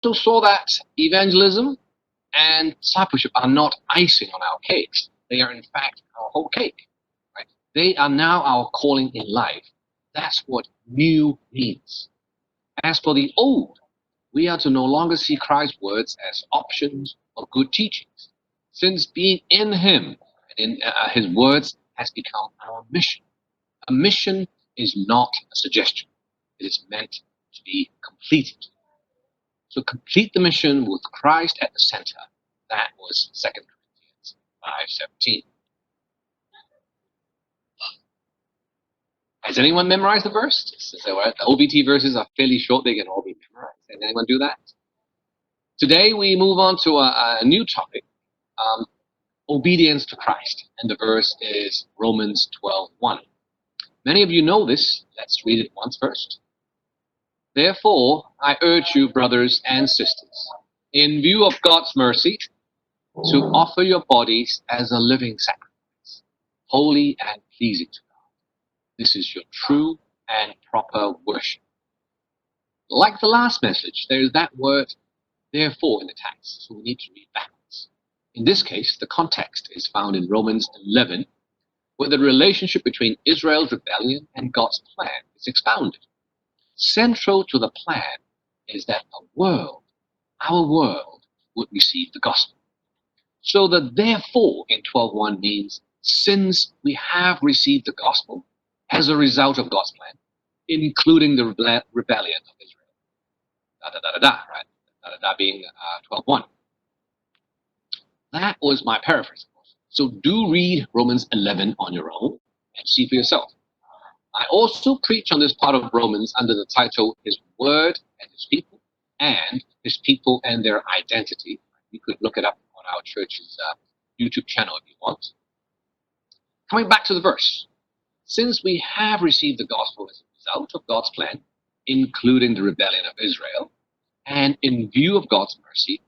also saw that evangelism and discipleship are not icing on our cakes. They are, in fact, our whole cake. Right? They are now our calling in life. That's what new means. As for the old, we are to no longer see Christ's words as options or good teachings, since being in Him and in His words has become our mission. A mission is not a suggestion. It is meant to be completed. So complete the mission with Christ at the center. That was 2 Corinthians 5:17. Has anyone memorized the verse? So the OVT verses are fairly short. They can all be memorized. Can anyone do that? Today we move on to a new topic, obedience to Christ. And the verse is Romans 12:1. Many of you know this. Let's read it once first. Therefore, I urge you, brothers and sisters, in view of God's mercy, to offer your bodies as a living sacrifice, holy and pleasing to God. This is your true and proper worship. Like the last message, there is that word therefore in the text, so we need to read backwards. In this case, the context is found in Romans 11, where the relationship between Israel's rebellion and God's plan is expounded. Central to the plan is that our world, would receive the gospel. So the therefore in 12:1 means since we have received the gospel as a result of God's plan, including the rebellion of Israel. Right? Being 12:1. That was my paraphrase, of course. So do read Romans 11 on your own and see for yourself. I also preach on this part of Romans under the title His Word and His People, and His People and Their Identity. You could look it up on our church's YouTube channel if you want. Coming back to the verse. Since we have received the gospel as a result of God's plan, including the rebellion of Israel, and in view of God's mercy,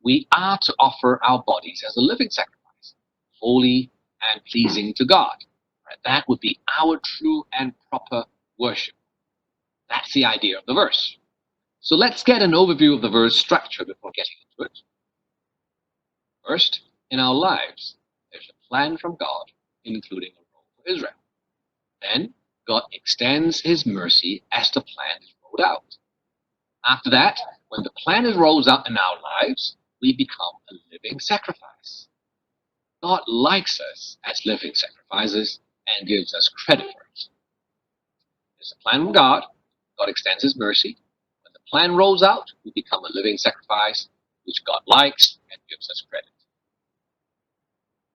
we are to offer our bodies as a living sacrifice, holy and pleasing to God. Right? That would be our true and proper worship. That's the idea of the verse. So let's get an overview of the verse structure before getting into it. First, in our lives, there's a plan from God, including a role for Israel. Then, God extends His mercy as the plan is rolled out. After that, when the plan is rolled out in our lives, we become a living sacrifice. God likes us as living sacrifices and gives us credit for it. There's a plan from God. God extends His mercy. When the plan rolls out, we become a living sacrifice, which God likes and gives us credit.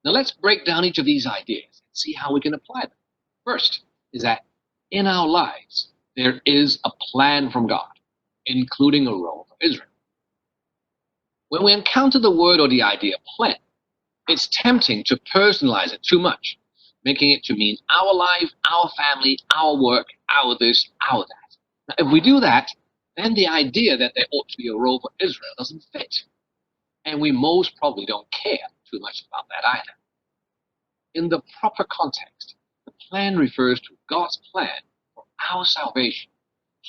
Now let's break down each of these ideas and see how we can apply them. First is that in our lives, there is a plan from God, including a role for Israel. When we encounter the word or the idea plan, it's tempting to personalize it too much, making it to mean our life, our family, our work, our this, our that. Now, if we do that, then the idea that there ought to be a role for Israel doesn't fit. And we most probably don't care too much about that either. In the proper context, the plan refers to God's plan for our salvation,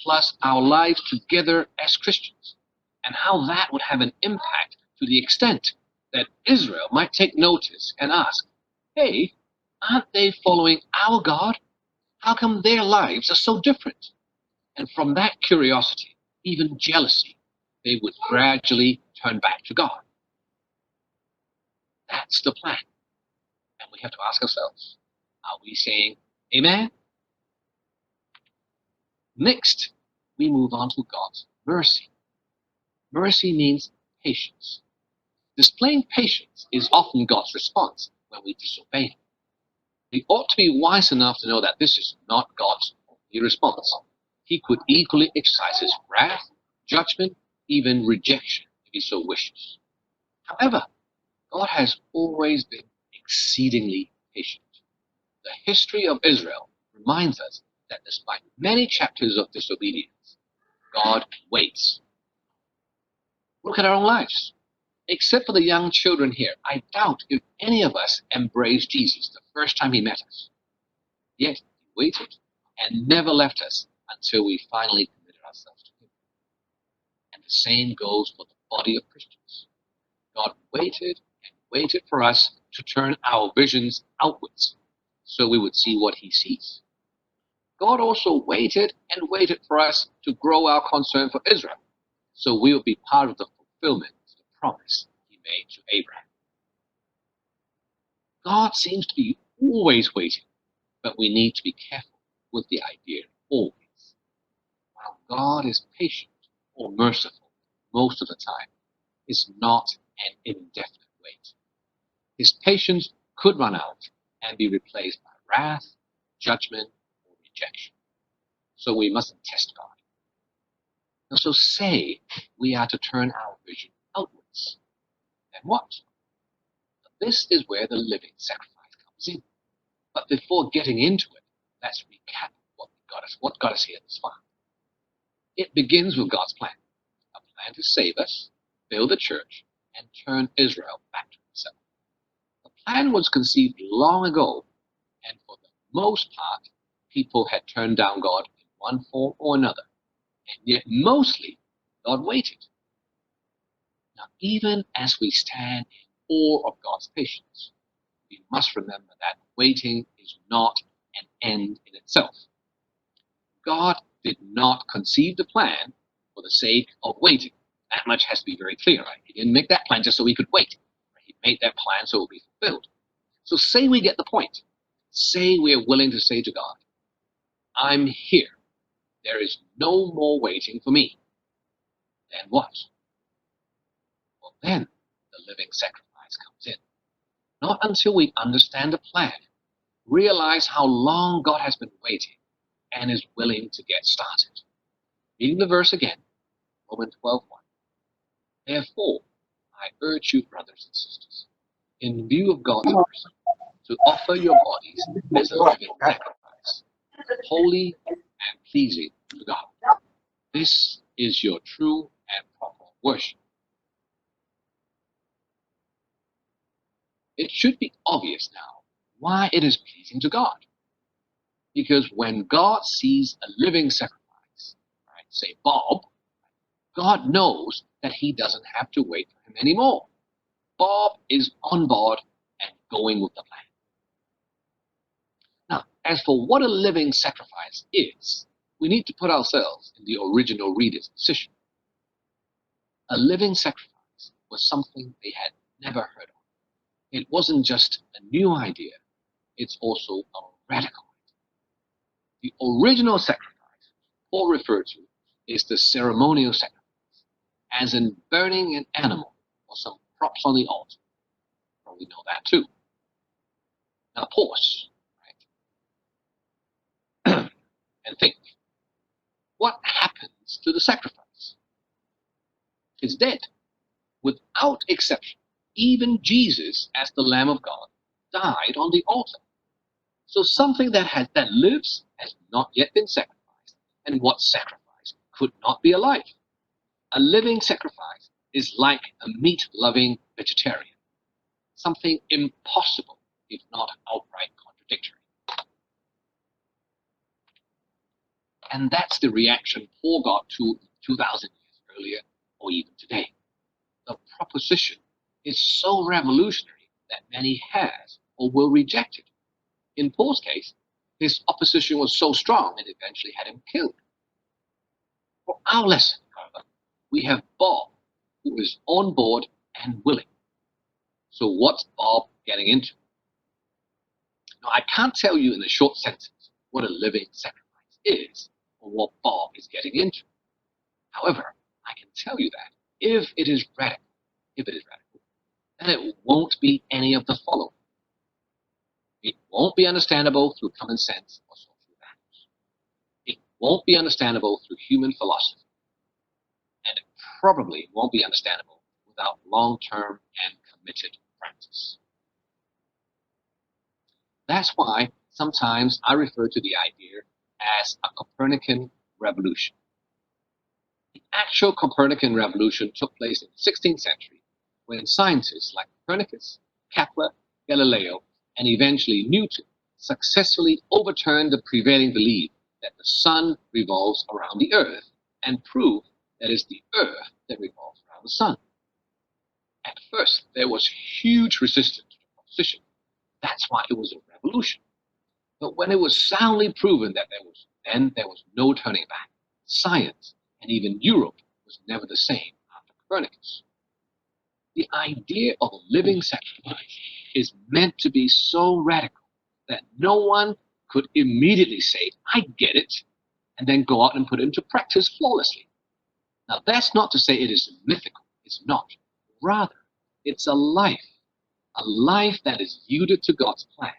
plus our lives together as Christians, and how that would have an impact to the extent that Israel might take notice and ask, hey, aren't they following our God? How come their lives are so different? And from that curiosity, even jealousy, they would gradually turn back to God. That's the plan. And we have to ask ourselves, are we saying amen? Next, we move on to God's mercy. Mercy means patience. Displaying patience is often God's response when we disobey Him. We ought to be wise enough to know that this is not God's only response. He could equally exercise His wrath, judgment, even rejection if He so wishes. However, God has always been exceedingly patient. The history of Israel reminds us that despite many chapters of disobedience, God waits. Look at our own lives. Except for the young children here, I doubt if any of us embraced Jesus the first time He met us. Yet He waited and never left us until we finally committed ourselves to Him. And And the same goes for the body of Christians. God waited and waited for us to turn our visions outwards so we would see what he sees. God also waited and waited for us to grow our concern for Israel so we would be part of the fulfillment of the promise he made to Abraham. God seems to be always waiting, but we need to be careful with the idea always. While God is patient or merciful most of the time, it's not an indefinite wait. His patience could run out and be replaced by wrath, judgment, or rejection. So we mustn't test God. And so say we are to turn our vision outwards. Then what? This is where the living sacrifice comes in. But before getting into it, let's recap what got us here this far. It begins with God's plan. A plan to save us, build a church, and turn Israel back to himself. The plan was conceived long ago, and for the most part, people had turned down God in one form or another. And yet mostly, God waited. Now, even as we stand in awe of God's patience, we must remember that waiting is not an end in itself. God did not conceive the plan for the sake of waiting. That much has to be very clear, right? He didn't make that plan just so we could wait. He made that plan so it would be fulfilled. So say we get the point. Say we are willing to say to God, I'm here. There is no more waiting for me. Then what? Well, then the living sacrifice comes in. Not until we understand the plan, realize how long God has been waiting, and is willing to get started. Reading the verse again, Romans 12:1. Therefore, I urge you, brothers and sisters, in view of God's mercy, to offer your bodies as a living sacrifice, holy and pleasing to God. This is your true and proper worship. It should be obvious now why it is pleasing to God. Because when God sees a living sacrifice, right, say Bob, God knows that he doesn't have to wait for him anymore. Bob is on board and going with the plan. Now, as for what a living sacrifice is, we need to put ourselves in the original reader's position. A living sacrifice was something they had never heard of. It wasn't just a new idea, it's also a radical idea. The original sacrifice Paul referred to is the ceremonial sacrifice, as in burning an animal or some props on the altar. Probably know that too. Now pause, right? And think. What happens to the sacrifice? It's dead. Without exception, even Jesus, as the Lamb of God, died on the altar. So something that lives has not yet been sacrificed, and what sacrifice could not be alive? A living sacrifice is like a meat-loving vegetarian, something impossible, if not outright contradictory. And that's the reaction Paul got to 2,000 years earlier, or even today. The proposition is so revolutionary that many has or will reject it. In Paul's case, his opposition was so strong it eventually had him killed. For our lesson, however, we have Bob, who is on board and willing. So what's Bob getting into? Now, I can't tell you in a short sentence what a living sacrifice is or what Bob is getting into. However, I can tell you that if it is radical, then it won't be any of the following. It won't be understandable through common sense or social values. It won't be understandable through human philosophy. And it probably won't be understandable without long-term and committed practice. That's why sometimes I refer to the idea as a Copernican revolution. The actual Copernican revolution took place in the 16th century when scientists like Copernicus, Kepler, Galileo, and eventually Newton successfully overturned the prevailing belief that the sun revolves around the earth and proved that is the earth that revolves around the sun. At first, there was huge resistance to the proposition. That's why it was a revolution. But when it was soundly proven that there was no turning back, science and even Europe was never the same after Copernicus. The idea of a living sacrifice is meant to be so radical that no one could immediately say, I get it, and then go out and put it into practice flawlessly. Now, that's not to say it is mythical. It's not. Rather, it's a life that is yielded to God's plan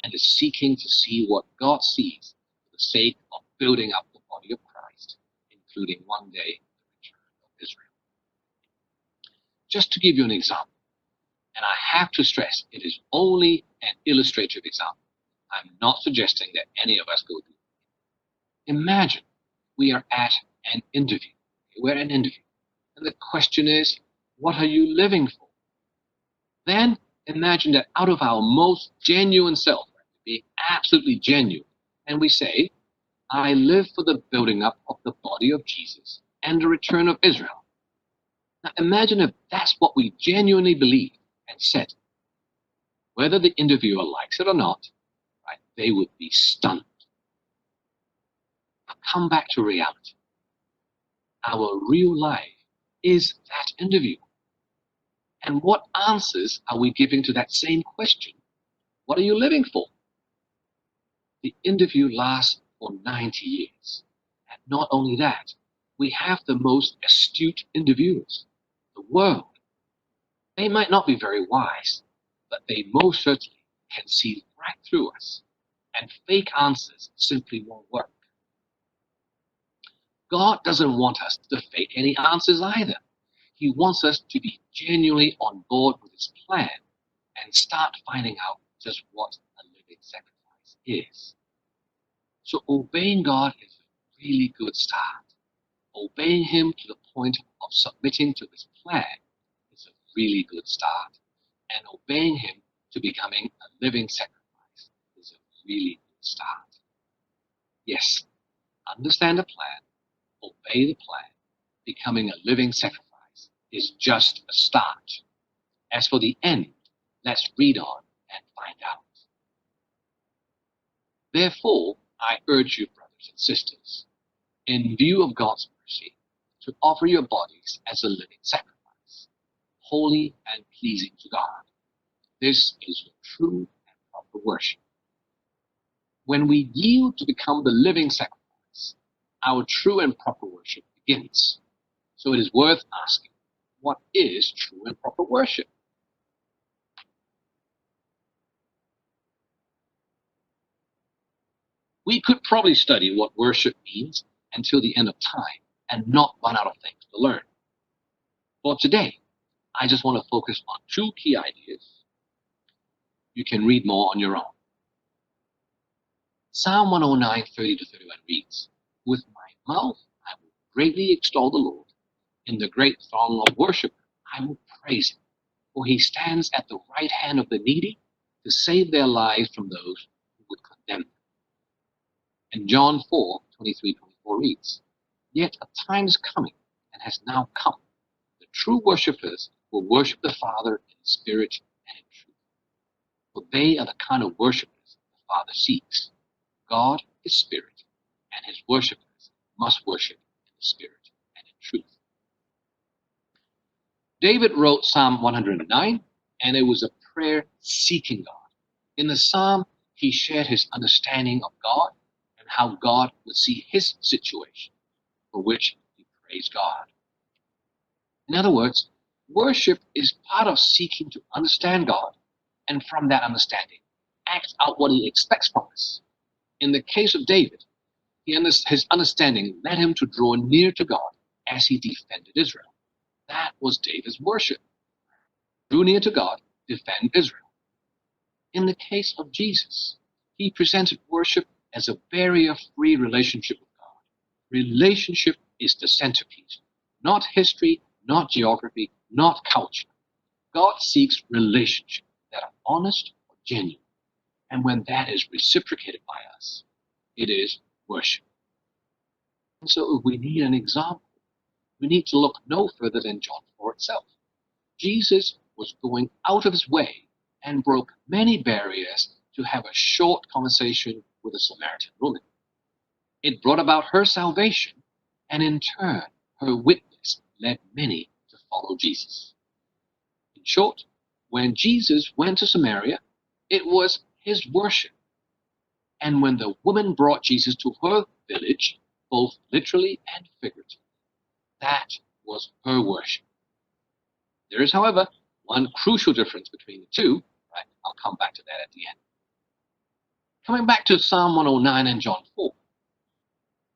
and is seeking to see what God sees for the sake of building up the body of Christ, including one day the return of Israel. Just to give you an example, and I have to stress it is only an illustrative example. I'm not suggesting that any of us go do it. Imagine we are at an interview. We're at an interview. And the question is, what are you living for? Then imagine that out of our most genuine self, being absolutely genuine, and we say, I live for the building up of the body of Jesus and the return of Israel. Now imagine if that's what we genuinely believe and said. Whether the interviewer likes it or not, right, they would be stunned. Come back to reality. Our real life is that interview. And what answers are we giving to that same question? What are you living for? The interview lasts for 90 years. And not only that, we have the most astute interviewers, the world. They might not be very wise, but they most certainly can see right through us. And fake answers simply won't work. God doesn't want us to fake any answers either. He wants us to be genuinely on board with his plan and start finding out just what a living sacrifice is. So obeying God is a really good start. Obeying him to the point of submitting to his plan is a really good start. And obeying him to becoming a living sacrifice is a really good start. Yes, understand the plan, obey the plan, becoming a living sacrifice is just a start. As for the end, let's read on and find out. Therefore, I urge you, brothers and sisters, in view of God's mercy, to offer your bodies as a living sacrifice, holy and pleasing to God. This is your true and proper worship. When we yield to become the living sacrifice, our true and proper worship begins. So it is worth asking, what is true and proper worship? We could probably study what worship means until the end of time and not run out of things to learn. For today, I just want to focus on two key ideas. You can read more on your own. Psalm 109, 30-31 reads, with my mouth I will greatly extol the Lord. In the great throng of worship, I will praise him, for he stands at the right hand of the needy to save their lives from those who would condemn them. And John 4, 23-24 reads, yet a time is coming and has now come. The true worshippers will worship the Father in spirit and in truth. For they are the kind of worshippers the Father seeks. God is spirit, and his worshippers must worship in the spirit and in truth. David wrote Psalm 109, and it was a prayer seeking God. In the psalm, he shared his understanding of God and how God would see his situation, for which he praised God. In other words, worship is part of seeking to understand God, and from that understanding, act out what he expects from us. In the case of David, his understanding led him to draw near to God as he defended Israel. That was David's worship. Drew near to God, defend Israel. In the case of Jesus, he presented worship as a barrier-free relationship with God. Relationship is the centerpiece, not history, not geography, not culture. God seeks relationship that are honest or genuine. And when that is reciprocated by us, it is worship. And so if we need an example, we need to look no further than John 4 itself. Jesus was going out of his way and broke many barriers to have a short conversation with a Samaritan woman. It brought about her salvation, and in turn, her witness led many to follow Jesus. In short, when Jesus went to Samaria, it was his worship. And when the woman brought Jesus to her village, both literally and figuratively, that was her worship. There is, however, one crucial difference between the two. Right? I'll come back to that at the end. Coming back to Psalm 109 and John 4,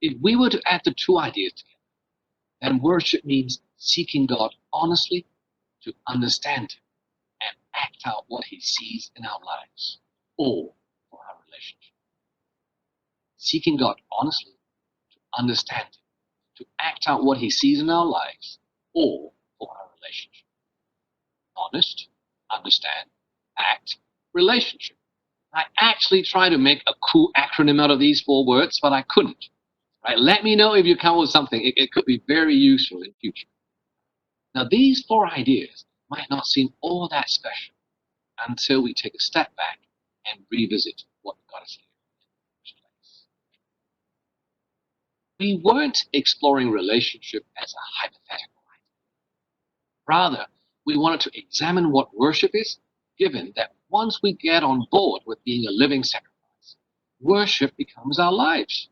if we were to add the two ideas together, then worship means seeking God honestly to understand him and act out what he sees in our lives, or for our relationship. Seeking God honestly to understand him, to act out what he sees in our lives, or for our relationship. Honest, understand, act, relationship. I actually tried to make a cool acronym out of these 4 words, but I couldn't. Right? Let me know if you come up with something. It could be very useful in future. Now, these 4 ideas might not seem all that special until we take a step back and revisit what got us here in the first place. We weren't exploring relationship as a hypothetical idea. Rather, we wanted to examine what worship is, given that once we get on board with being a living sacrifice, worship becomes our lives.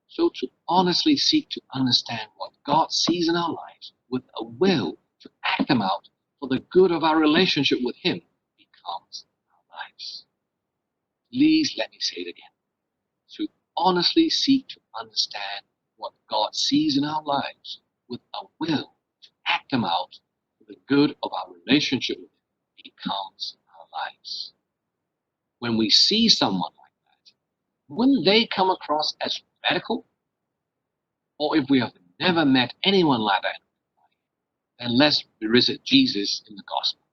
So to honestly seek to understand what God sees in our lives with a will to act them out for the good of our relationship with him becomes our lives. Please let me say it again. To honestly seek to understand what God sees in our lives with a will to act them out for the good of our relationship with him becomes our lives. When we see someone like that, wouldn't they come across as radical? Or if we have never met anyone like that, then let's revisit Jesus in the gospel.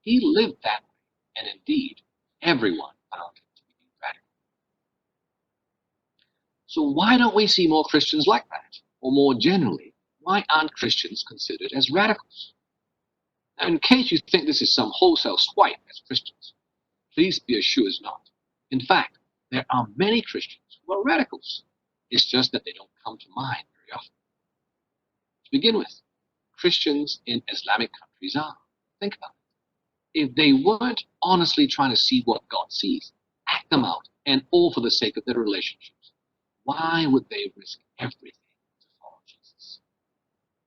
He lived that way, and indeed, everyone found him to be radical. So why don't we see more Christians like that? Or more generally, why aren't Christians considered as radicals? Now, in case you think this is some wholesale swipe at Christians, please be assured it's not. In fact, there are many Christians who are radicals. It's just that they don't come to mind very often. To begin with, Christians in Islamic countries are. Think about it. If they weren't honestly trying to see what God sees, act them out, and all for the sake of their relationships, why would they risk everything to follow Jesus?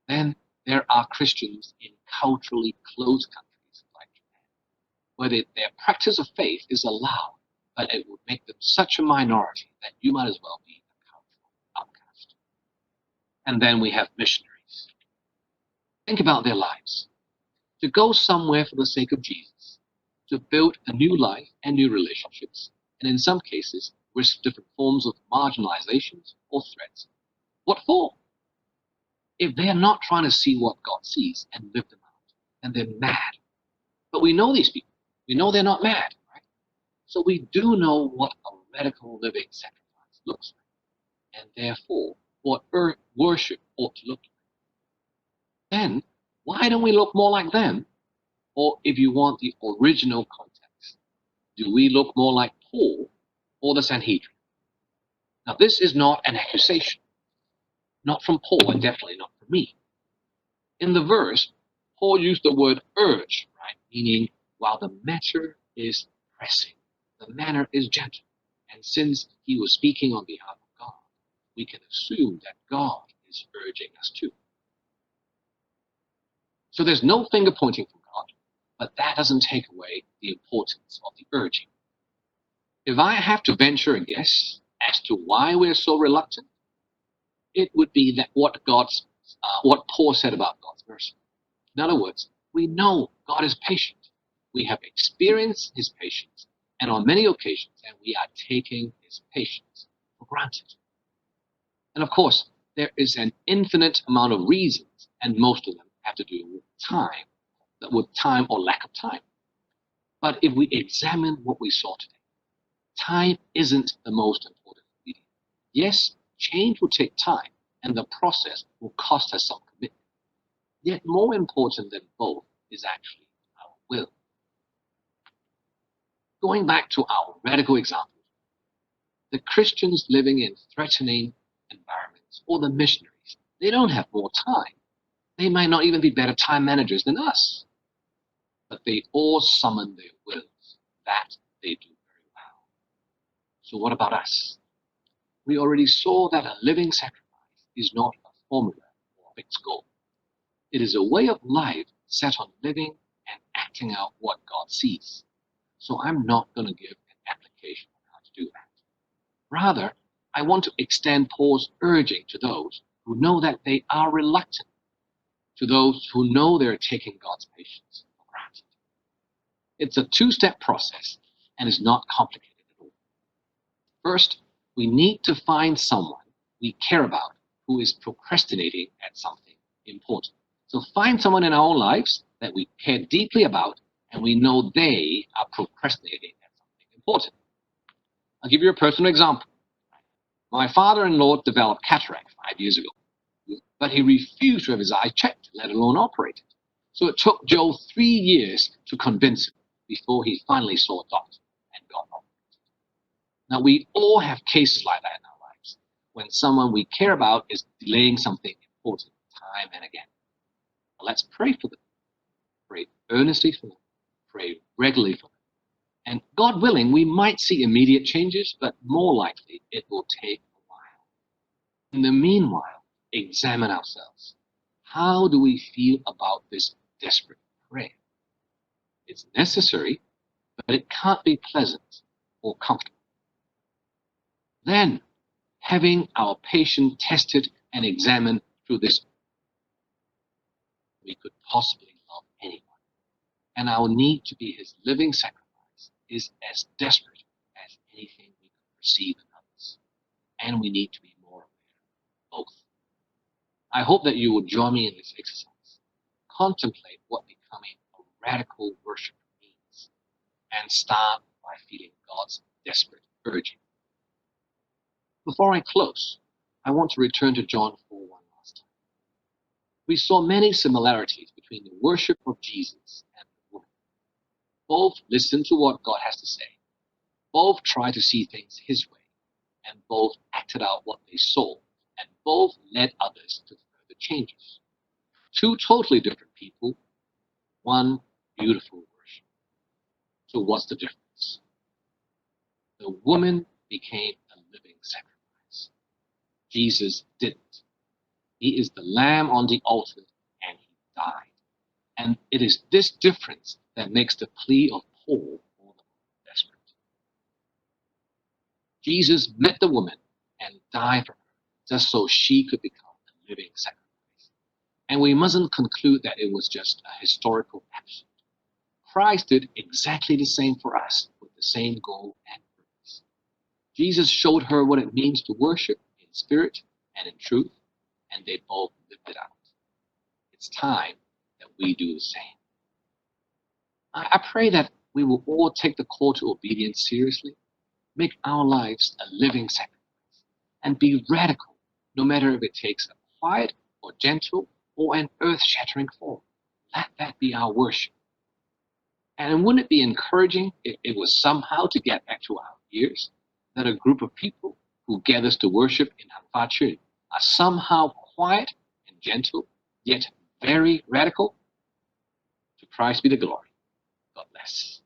Then there are Christians in culturally closed countries like Japan, where their practice of faith is allowed, but it would make them such a minority that you might as well be a cultural outcast. And then we have missionaries. Think about their lives. To go somewhere for the sake of Jesus, to build a new life and new relationships, and in some cases, risk different forms of marginalizations or threats. What for? If they are not trying to see what God sees and live them out, then they're mad. But we know these people. We know they're not mad, right? So we do know what a radical living sacrifice looks like, and therefore what worship ought to look like. Then, why don't we look more like them? Or if you want the original context, do we look more like Paul or the Sanhedrin? Now, this is not an accusation. Not from Paul, and definitely not from me. In the verse, Paul used the word urge, right? Meaning, while the matter is pressing, the manner is gentle. And since he was speaking on behalf of God, we can assume that God is urging us too. So there's no finger pointing from God, but that doesn't take away the importance of the urging. If I have to venture a guess as to why we're so reluctant, it would be that what Paul said about God's mercy. In other words, we know God is patient. We have experienced his patience, and on many occasions, and we are taking his patience for granted. And of course, there is an infinite amount of reasons, and most of them have to do with time or lack of time. But if we examine what we saw today, time isn't the most important ingredient. Yes, change will take time, and the process will cost us some commitment. Yet more important than both is actually our will. Going back to our radical example, the Christians living in threatening environments or the missionaries, they don't have more time. They might not even be better time managers than us, but they all summon their wills. That they do very well. So what about us? We already saw that a living sacrifice is not a formula or a fixed goal. It is a way of life set on living and acting out what God sees. So I'm not going to give an application on how to do that. Rather, I want to extend Paul's urging to those who know that they are reluctant, to those who know they're taking God's patience for granted. It's a two-step process and is not complicated at all. First, we need to find someone we care about who is procrastinating at something important. So find someone in our own lives that we care deeply about and we know they are procrastinating at something important. I'll give you a personal example. My father-in-law developed cataract 5 years ago, but he refused to have his eye checked, let alone operated. So it took Joe 3 years to convince him before he finally saw a doctor and got operated. Now, we all have cases like that in our lives, when someone we care about is delaying something important time and again. Now, let's pray for them. Pray earnestly for them. Pray regularly for them. And God willing, we might see immediate changes, but more likely it will take a while. In the meanwhile, examine ourselves. How do we feel about this desperate prayer? It's necessary, but it can't be pleasant or comfortable. Then, having our patient tested and examined through this, we could possibly love anyone. And our need to be his living sacrifice is as desperate as anything we could perceive in others. And we need to be more aware of both. I hope that you will join me in this exercise. Contemplate what becoming a radical worshiper means, and start by feeling God's desperate urging. Before I close, I want to return to John 4 one last time. We saw many similarities between the worship of Jesus and the woman. Both listened to what God has to say. Both tried to see things his way, and both acted out what they saw, and both led others to further changes. Two totally different people, one beautiful worship. So what's the difference? The woman became a living sacrifice. Jesus didn't. He is the lamb on the altar, and he died. And it is this difference that makes the plea of Paul all the more desperate. Jesus met the woman and died for her, just so she could become a living sacrifice. And we mustn't conclude that it was just a historical action. Christ did exactly the same for us, with the same goal and purpose. Jesus showed her what it means to worship in spirit and in truth, and they both lived it out. It's time that we do the same. I pray that we will all take the call to obedience seriously, make our lives a living sacrifice, and be radical, no matter if it takes a quiet or gentle or an earth-shattering form. Let that be our worship. And wouldn't it be encouraging if it was somehow to get back to our ears that a group of people who gathers to worship in Hanfa Chun are somehow quiet and gentle, yet very radical? To Christ be the glory. God bless.